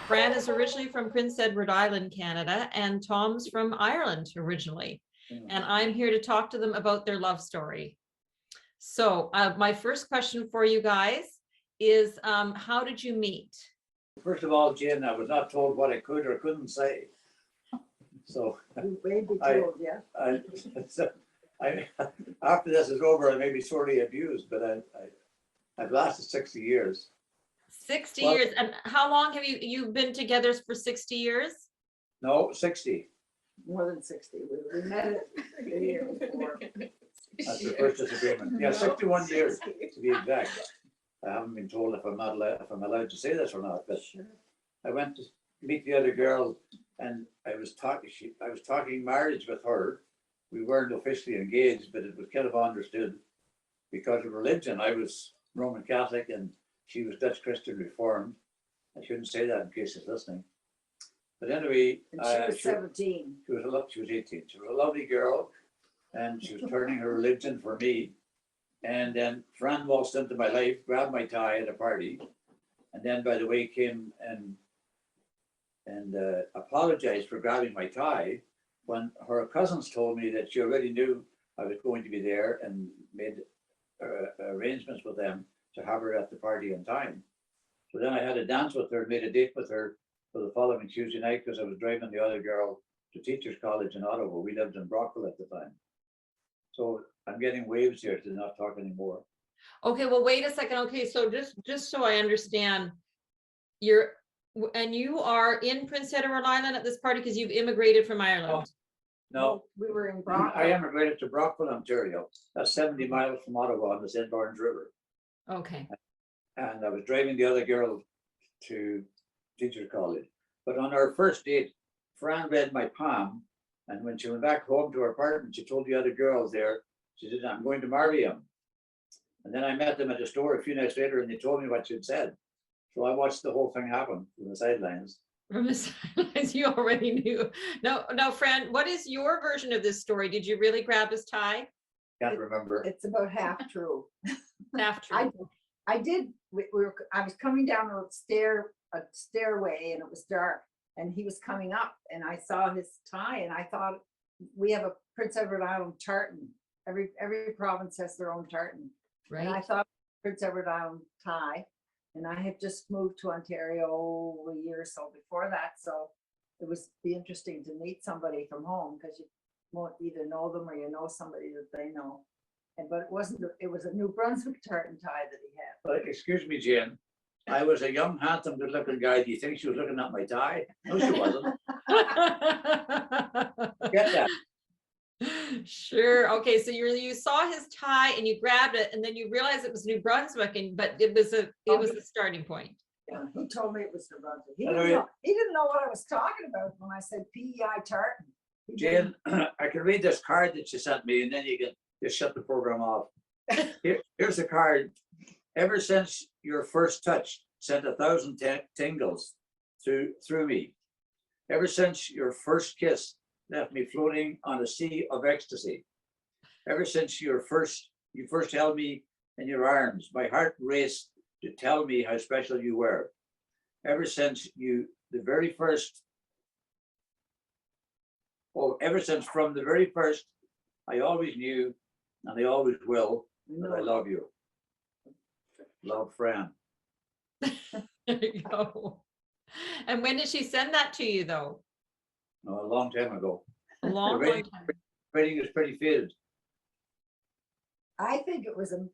Fran is originally from Prince Edward Island, Canada, and Tom's from Ireland originally. And I'm here to talk to them about their love story. So my first question for you guys is, how did you meet? First of all, Jen, I was not told what I could or couldn't say. So You may be told, yeah. after this is over, I may be sorely abused, but I've lasted 60 years. 60 years. And how long have you've been together for 60 years? No, 60. More than 60. We met it a year before. That's the first disagreement. Yeah, 61 years to be exact. I haven't been told if I'm allowed to say this or not, but Sure. I went to meet the other girl, and I was talking marriage with her. We weren't officially engaged, but it was kind of understood because of religion. I was Roman Catholic and she was Dutch Christian Reformed. I shouldn't say that in case she's listening. But anyway, And she was 17. She was 18. She was a lovely girl, and she was turning her religion for me. And then Fran waltzed into my life, grabbed my tie at a party, and then, by the way, came and apologized for grabbing my tie when her cousins told me that she already knew I was going to be there and made arrangements with them to have her at the party on time. So then I had a dance with her, made a date with her for the following Tuesday night because I was driving the other girl to Teachers College in Ottawa. We lived in Brockville at the time. So I'm getting waves here to not talk anymore. Okay, well, wait a second. Okay, so just so I understand, you are in Prince Edward Island at this party because you've immigrated from Ireland. No, We were in Brockville. I emigrated to Brockville, Ontario. That's 70 miles from Ottawa on the St. Lawrence River. Okay. And I was driving the other girl to Teachers College. But on our first date, Fran read my palm. And when she went back home to her apartment, she told the other girls there, she said, I'm going to marry him. And then I met them at the store a few nights later and they told me what she'd said. So I watched the whole thing happen from the sidelines. From the sidelines, you already knew. No, Fran, what is your version of this story? Did you really grab his tie? Can't remember. It's about half true. Half true. I did. I was coming down a stairway and it was dark and he was coming up and I saw his tie and I thought, we have a Prince Edward Island tartan. Every province has their own tartan. Right. And I thought Prince Edward Island tie. And I had just moved to Ontario a year or so before that. So it was be interesting to meet somebody from home because you won't either know them or you know somebody that they know. But it was a New Brunswick tartan tie that he had. But excuse me, Jen. I was a young, handsome, good-looking guy. Do you think she was looking at my tie? No, she wasn't. Get that. Sure. Okay, so you saw his tie and you grabbed it, and then you realized it was New Brunswick, but it was the starting point. Yeah, he told me it was New Brunswick. He Hello. didn't know what I was talking about when I said PEI tartan. Jen, I can read this card that you sent me, and then you can just shut the program off. Here's a card. Ever since your first touch, sent 1,000 tingles through me. Ever since your first kiss, left me floating on a sea of ecstasy. Ever since you first held me in your arms, my heart raced to tell me how special you were. Ever since from the very first, I always knew, and I always will, that I love you. Love, Fran. There you go. And when did she send that to you, though? No, a long time ago. A long time. Writing is pretty faded. I think it was a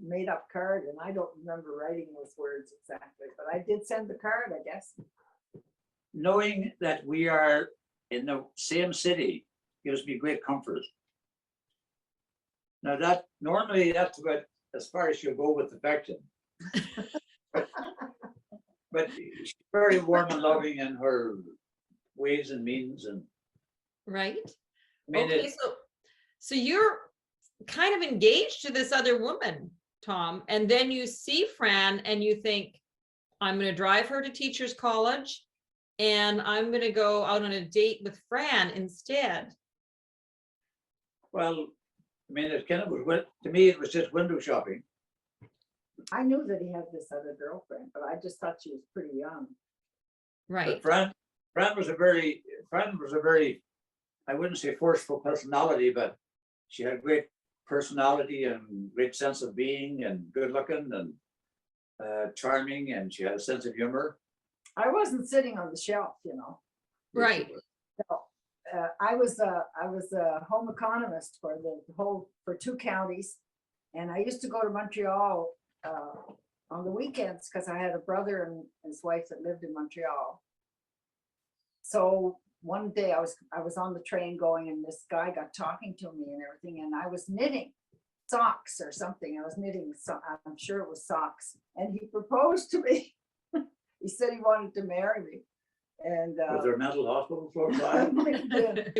made up card, and I don't remember writing those words exactly, but I did send the card, I guess. Knowing that we are in the same city gives me great comfort. Now normally that's about as far as you'll go with affection. But she's very warm and loving in her ways and means, and right. Okay, so you're kind of engaged to this other woman, Tom, and then you see Fran and you think, I'm going to drive her to Teachers College and I'm going to go out on a date with Fran instead. Well, I mean, it kind of was, to me, it was just window shopping. I knew that he had this other girlfriend, but I just thought she was pretty young. Right. But Fran was a very, I wouldn't say forceful personality, but she had great personality and great sense of being and good looking and charming, and she had a sense of humor. I wasn't sitting on the shelf, you know. Right. So, I was a home economist for for 2 counties. And I used to go to Montreal on the weekends because I had a brother and his wife that lived in Montreal. So one day I was on the train going, and this guy got talking to me and everything, and I was knitting socks or something. I was knitting, I'm sure it was socks, and he proposed to me. He said he wanted to marry me. And Was there a mental hospital close by?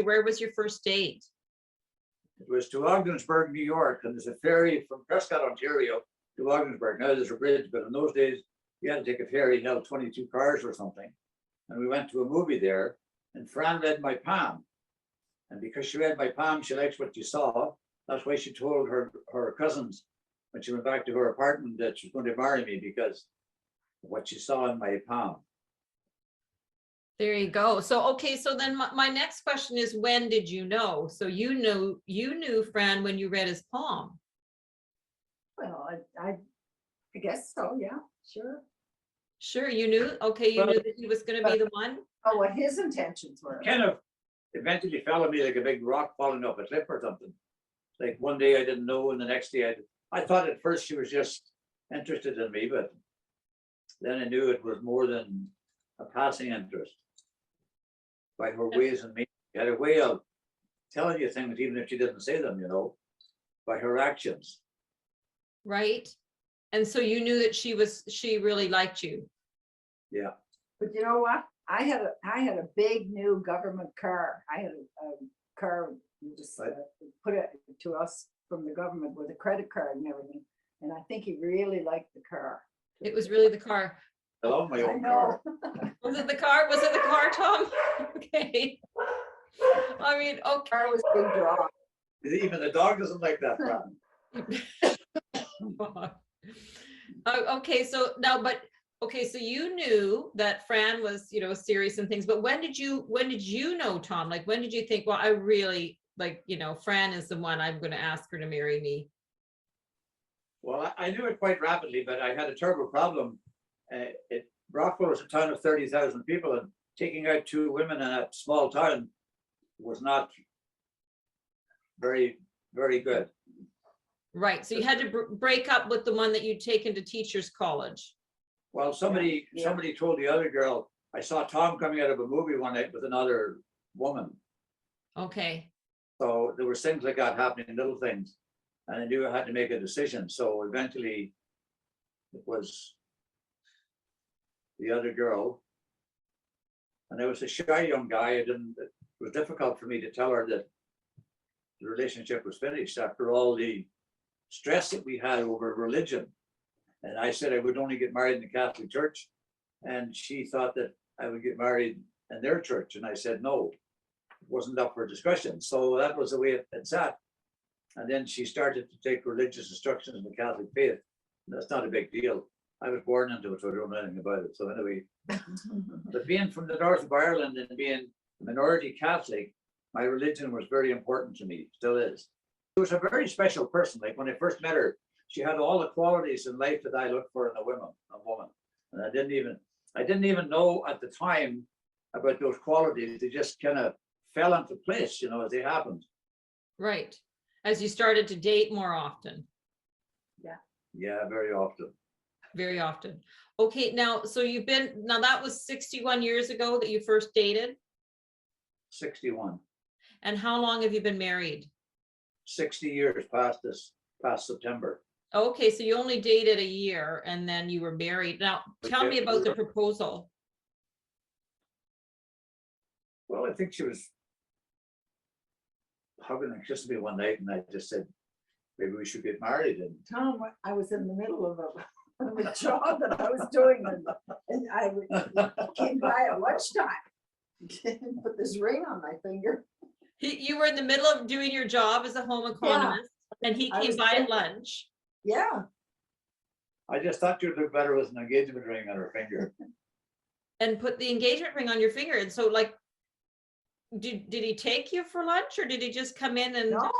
Where was your first date? It was to Ogdensburg, New York, and there's a ferry from Prescott, Ontario to Ogdensburg. Now there's a bridge, but in those days you had to take a ferry, it held 22 cars or something. And we went to a movie there, and Fran read my palm. And because she read my palm, she likes what you saw. That's why she told her cousins when she went back to her apartment that she was going to marry me because of what she saw in my palm. There you go. So, okay, so then my next question is, when did you know? So you knew Fran when you read his palm. well, I guess so, yeah, sure. Sure, you knew? Okay, you knew that he was gonna be the one? Oh, what his intentions were. Kind of eventually fell on me like a big rock falling off a cliff or something. Like one day I didn't know, and the next day I thought at first she was just interested in me, but then I knew it was more than a passing interest. By her ways and means, she had a way of telling you things even if she didn't say them, you know, by her actions. Right? And so you knew that she really liked you. Yeah. But you know what? I had a big new government car. I had a car, you just put it to us from the government with a credit card and everything. And I think he really liked the car. It was really the car. I love my I own know. car. Was it the car? Was it the car, Tom? Okay. I mean, okay. Car was a big draw. Even the dog doesn't like that, Fran. Okay, so now, okay, so you knew that Fran was, serious and things, but when did you know, Tom? Like, when did you think, well, I really Fran is the one, I'm going to ask her to marry me? Well, I knew it quite rapidly, but I had a terrible problem. Rockville was a town of 30,000 people, and taking out 2 women in a small town was not very, very good. Right, so you had to break up with the one that you'd taken to teachers college. Well, somebody told the other girl, I saw Tom coming out of a movie one night with another woman. Okay. So there were things like that happening, little things, and I knew I had to make a decision. So eventually it was the other girl, and I was a shy young guy. It was difficult for me to tell her that the relationship was finished after all the stress that we had over religion. And I said I would only get married in the Catholic Church, and she thought that I would get married in their church, and I said no, it wasn't up for discussion. So that was the way it sat. And then she started to take religious instruction in the Catholic faith. And that's not a big deal. I was born into it, so I don't know anything about it. So anyway, but being from the north of Ireland and being a minority Catholic, my religion was very important to me, still is. She was a very special person. Like when I first met her, she had all the qualities in life that I look for in a woman. And I didn't even know at the time about those qualities. They just kind of fell into place, as they happened. Right. As you started to date more often. Yeah. Yeah, very often. Very often. Okay, now, so now that was 61 years ago that you first dated? 61. And how long have you been married? 60 years past September. Okay, so you only dated a year and then you were married. Now, tell me about the proposal. Well, I think she was hugging and kissing me one night, and I just said, maybe we should get married. And Tom, I was in the middle of a job that I was doing, and I came by at lunchtime and put this ring on my finger. You were in the middle of doing your job as a home economist, and he came by at lunch. Yeah. I just thought you'd look better with an engagement ring on her finger. And put the engagement ring on your finger. And so like, did he take you for lunch or did he just come in and? No,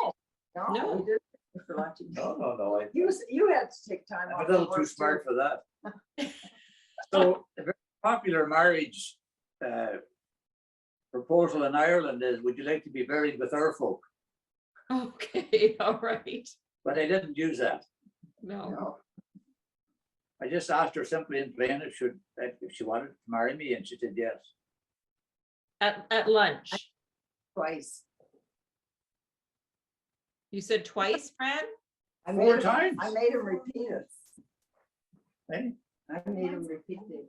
No. no, we didn't for lunch. No, You had to take time I'm off. a little from too work, smart for that. So a very popular marriage proposal in Ireland is, would you like to be buried with our folk? Okay, all right. But I didn't use that. No. No, I just asked her simply and plain if she wanted to marry me, and she said yes. At lunch. twice. You said twice, Fran? I Four made him- times. I made him repeat it. Eh? I made him repeat it.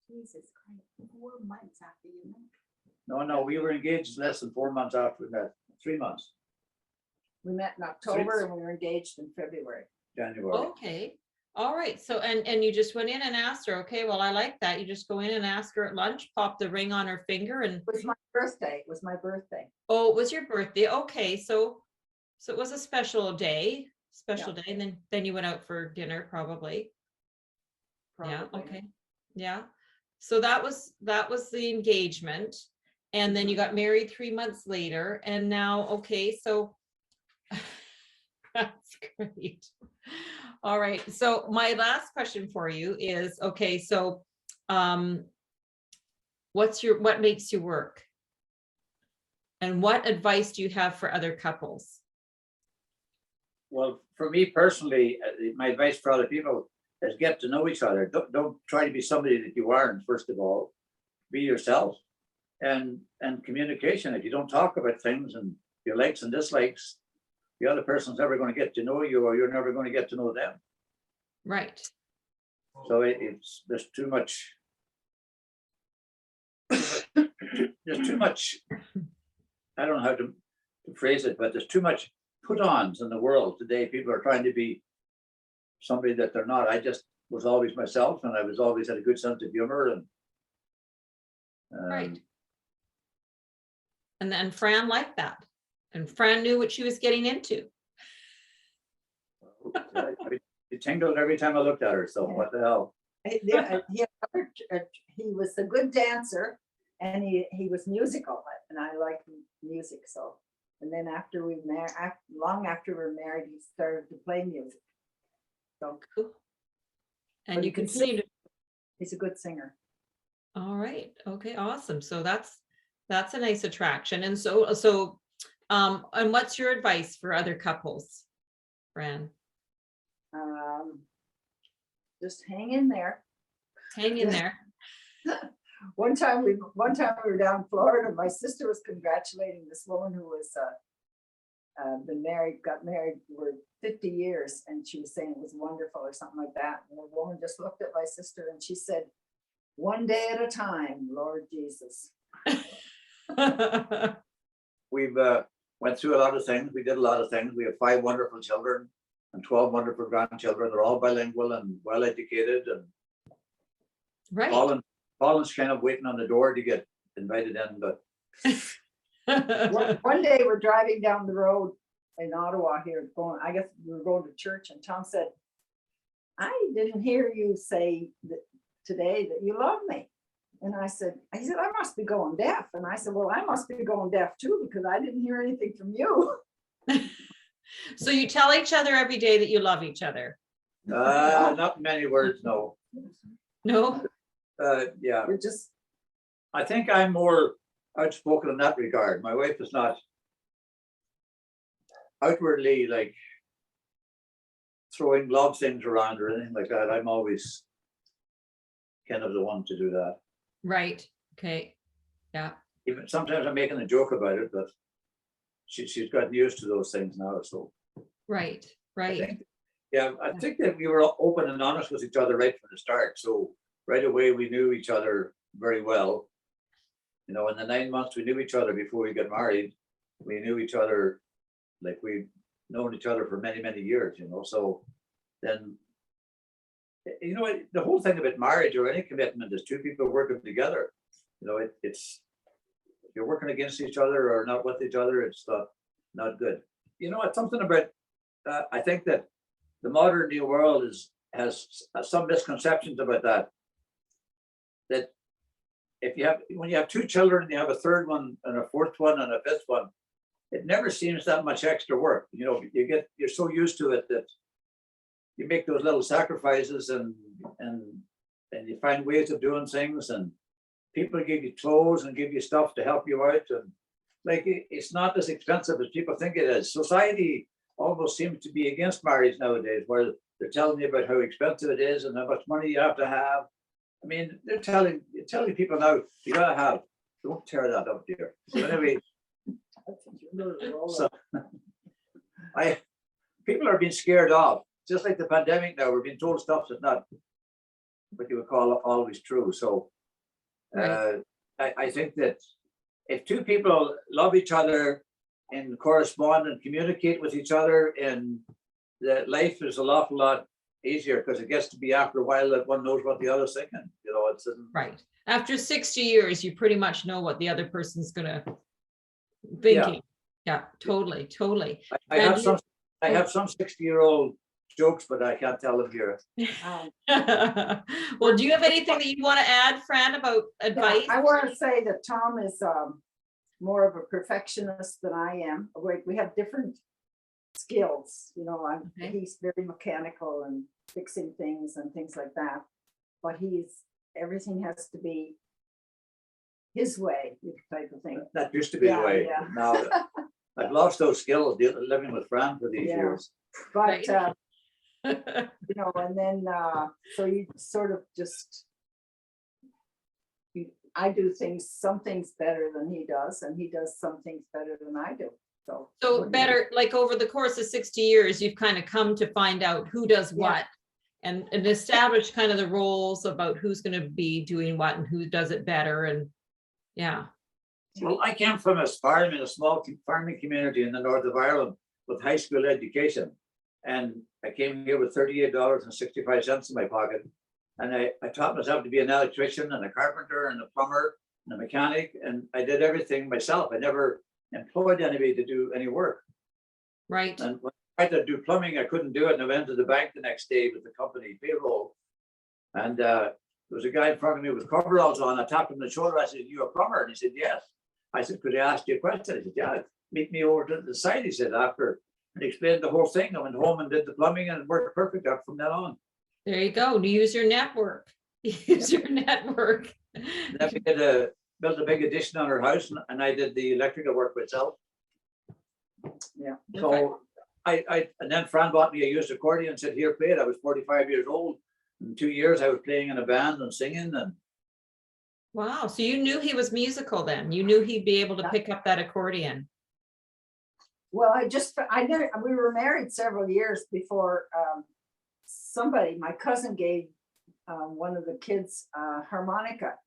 Jesus Christ, 4 months after you met. No, we were engaged less than 4 months after we met, 3 months, We met in October and we were engaged in February. January. Okay, all right. So, and you just went in and asked her, okay, well, I like that. You just go in and ask her at lunch, pop the ring on her finger and, It was my birthday. It was my birthday. oh, it was your birthday. Okay, so it was a special day, and then you went out for dinner probably. Yeah, probably. okay, yeah. So that was the engagement. And then you got married 3 months later and now, okay, so that's great. All right, so my last question for you is, okay, so what makes you work? And what advice do you have for other couples? Well, for me personally, my advice for other people is get to know each other. Don't try to be somebody that you aren't, first of all. Be yourself. And communication. If you don't talk about things and your likes and dislikes, the other person's never going to get to know you, or you're never going to get to know them. Right. So there's too much. There's too much. I don't know how to phrase it, but there's too much put-ons in the world today. People are trying to be somebody that they're not. I just was always myself, and I was always had a good sense of humor, and Right. And then Fran liked that. And Fran knew what she was getting into. it tingled every time I looked at her. So what the hell? He was a good dancer and he was musical and I liked music. So, and then after we married, long after we were married, he started to play music. So Cool. And But you you can can see, he's a good singer. all right, okay, awesome. So that's a nice attraction. And so, and what's your advice for other couples, Fran? Just hang in there. Hang in there. One time we were down in Florida. My sister was congratulating this woman who was got married for 50 years, and she was saying it was wonderful or something like that. And the woman just looked at my sister and she said, "One day at a time, Lord Jesus." We've went through a lot of things. We did a lot of things. We have 5 wonderful children and 12 wonderful grandchildren. They're all bilingual and well educated. And Right. Colin's kind of waiting on the door to get invited in, but One day we're driving down the road in Ottawa here, I guess we were going to church, and Tom said, "I didn't hear you say that today that you love me." And he said, "I must be going deaf." And I said, "Well, I must be going deaf too, because I didn't hear anything from you." So you tell each other every day that you love each other? not many words, no. No? Yeah, We're just, I think I'm more outspoken in that regard. My wife is not outwardly like throwing love things around or anything like that. I'm always kind of the one to do that. Right, okay, yeah, Even sometimes I'm making a joke about it, but she's gotten used to those things now. So right, I right, think, yeah, I think that we were open and honest with each other right from the start. So right away we knew each other very well. You know, in the 9 months we knew each other before we got married, we knew each other like we've known each other for many, many years, you know. So then, you know, the whole thing about marriage or any commitment is two people working together. You know, it's if you're working against each other or not with each other, it's not good. You know, it's something about I think that the modern new world has some misconceptions about that. That if you have, when you have two children, you have a third one and a fourth one and a fifth one, it never seems that much extra work. You know, you're so used to it that you make those little sacrifices and you find ways of doing things, and people give you clothes and give you stuff to help you out. And like, it's not as expensive as people think it is. Society almost seems to be against marriage nowadays, where they're telling you about how expensive it is and how much money you have to have. I mean, they're telling people now, you gotta have, don't tear that up, dear. So anyway, so people are being scared off, just like the pandemic now. We're being told stuff that's not what you would call always true. So I think that if two people love each other and correspond and communicate with each other, and that life is a lot easier, because it gets to be after a while that one knows what the other's thinking. You know, it's right. After 60 years, you pretty much know what the other person's gonna thinking. Yeah, totally. I have some 60-year-old jokes, but I can't tell them here. Well, do you have anything that you want to add, Fran, about advice? I want to say that Tom is more of a perfectionist than I am. We have different skills, you know. Okay. He's very mechanical and fixing things and things like that, but everything has to be his way, type of thing. That used to be the way. Yeah. Now I've lost those skills living with Fran for these years. But you know, and then so you sort of just, I do some things better than he does, and he does some things better than I do. So better, like over the course of 60 years, you've kind of come to find out who does what, and establish kind of the roles about who's going to be doing what and who does it better. And yeah. Well, I came from a farm in a small farming community in the north of Ireland with high school education. And I came here with $38.65 in my pocket. And I taught myself to be an electrician and a carpenter and a plumber and a mechanic. And I did everything myself. I never employed anybody to do any work. Right. And when I tried to do plumbing, I couldn't do it. And I went to the bank the next day with the company payroll. And there was a guy in front of me with coveralls on. I tapped him on the shoulder. I said, "You a plumber?" And he said, "Yes." I said, "Could I ask you a question?" He said, "Yeah." "Meet me over to the side," he said, after. And explained the whole thing. I went home and did the plumbing, and it worked perfect up from then on. There you go. Use your network. Use your network. Then we built a big addition on our house, and I did the electrical work myself. Yeah. So and then Fran bought me a used accordion and said, "Here, play it." I was 45 years old. In 2 years, I was playing in a band and singing. And wow. So you knew he was musical then. You knew he'd be able to pick up that accordion. Well, we were married several years before my cousin gave one of the kids harmonica.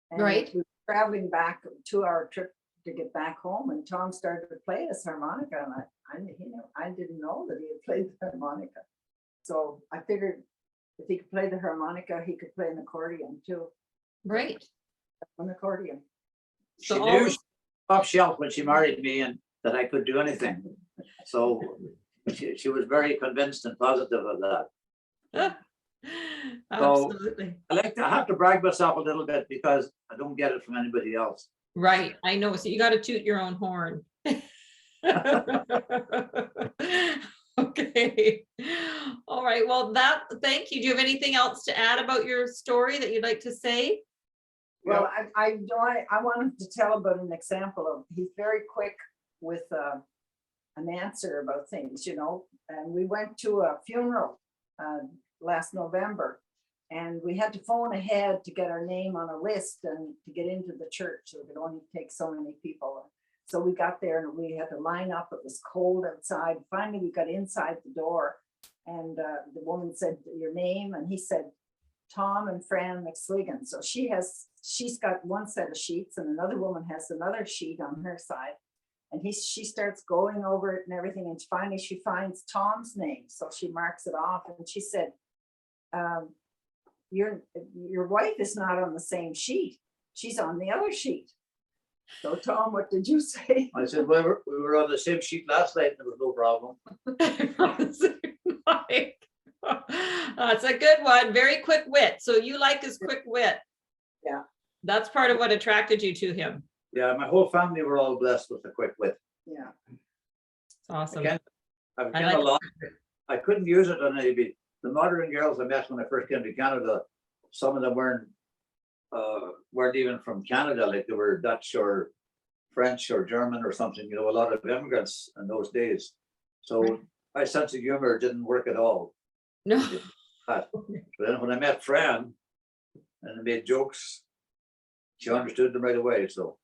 And Right. we were traveling back, a 2-hour trip to get back home, and Tom started to play his harmonica, and I didn't know that he had played the harmonica. So I figured if he could play the harmonica, he could play an accordion too. Right. An accordion. she knew top shelf when she married me, and that I could do anything. So she was very convinced and positive of that. Absolutely. I have to brag myself a little bit because I don't get it from anybody else. Right. I know. So you got to toot your own horn. Okay. All right. Well, thank you. Do you have anything else to add about your story that you'd like to say? Well, I wanted to tell about an example of, he's very quick with an answer about things, you know. And we went to a funeral last November, and we had to phone ahead to get our name on a list and to get into the church. So it could only take so many people. So we got there and we had to line up. It was cold outside. Finally, we got inside the door, and the woman said, "Your name?" And he said, "Tom and Fran McSligan." So she's got one set of sheets, and another woman has another sheet on her side. And she starts going over it and everything. And finally she finds Tom's name. So she marks it off, and she said, your wife is not on the same sheet. She's on the other sheet. So Tom, what did you say? I said, "Well, we were on the same sheet last night and there was no problem." That's a good one. Very quick wit. So you like his quick wit. Yeah. That's part of what attracted you to him. Yeah, my whole family were all blessed with a quick wit. Yeah. It's awesome. I've I kind like of lost. I couldn't use it on anybody. The modern girls I met when I first came to Canada, some of them weren't even from Canada, like they were Dutch or French or German or something, you know, a lot of immigrants in those days. So my sense of humor didn't work at all. No. But then when I met Fran and I made jokes, she understood them right away. So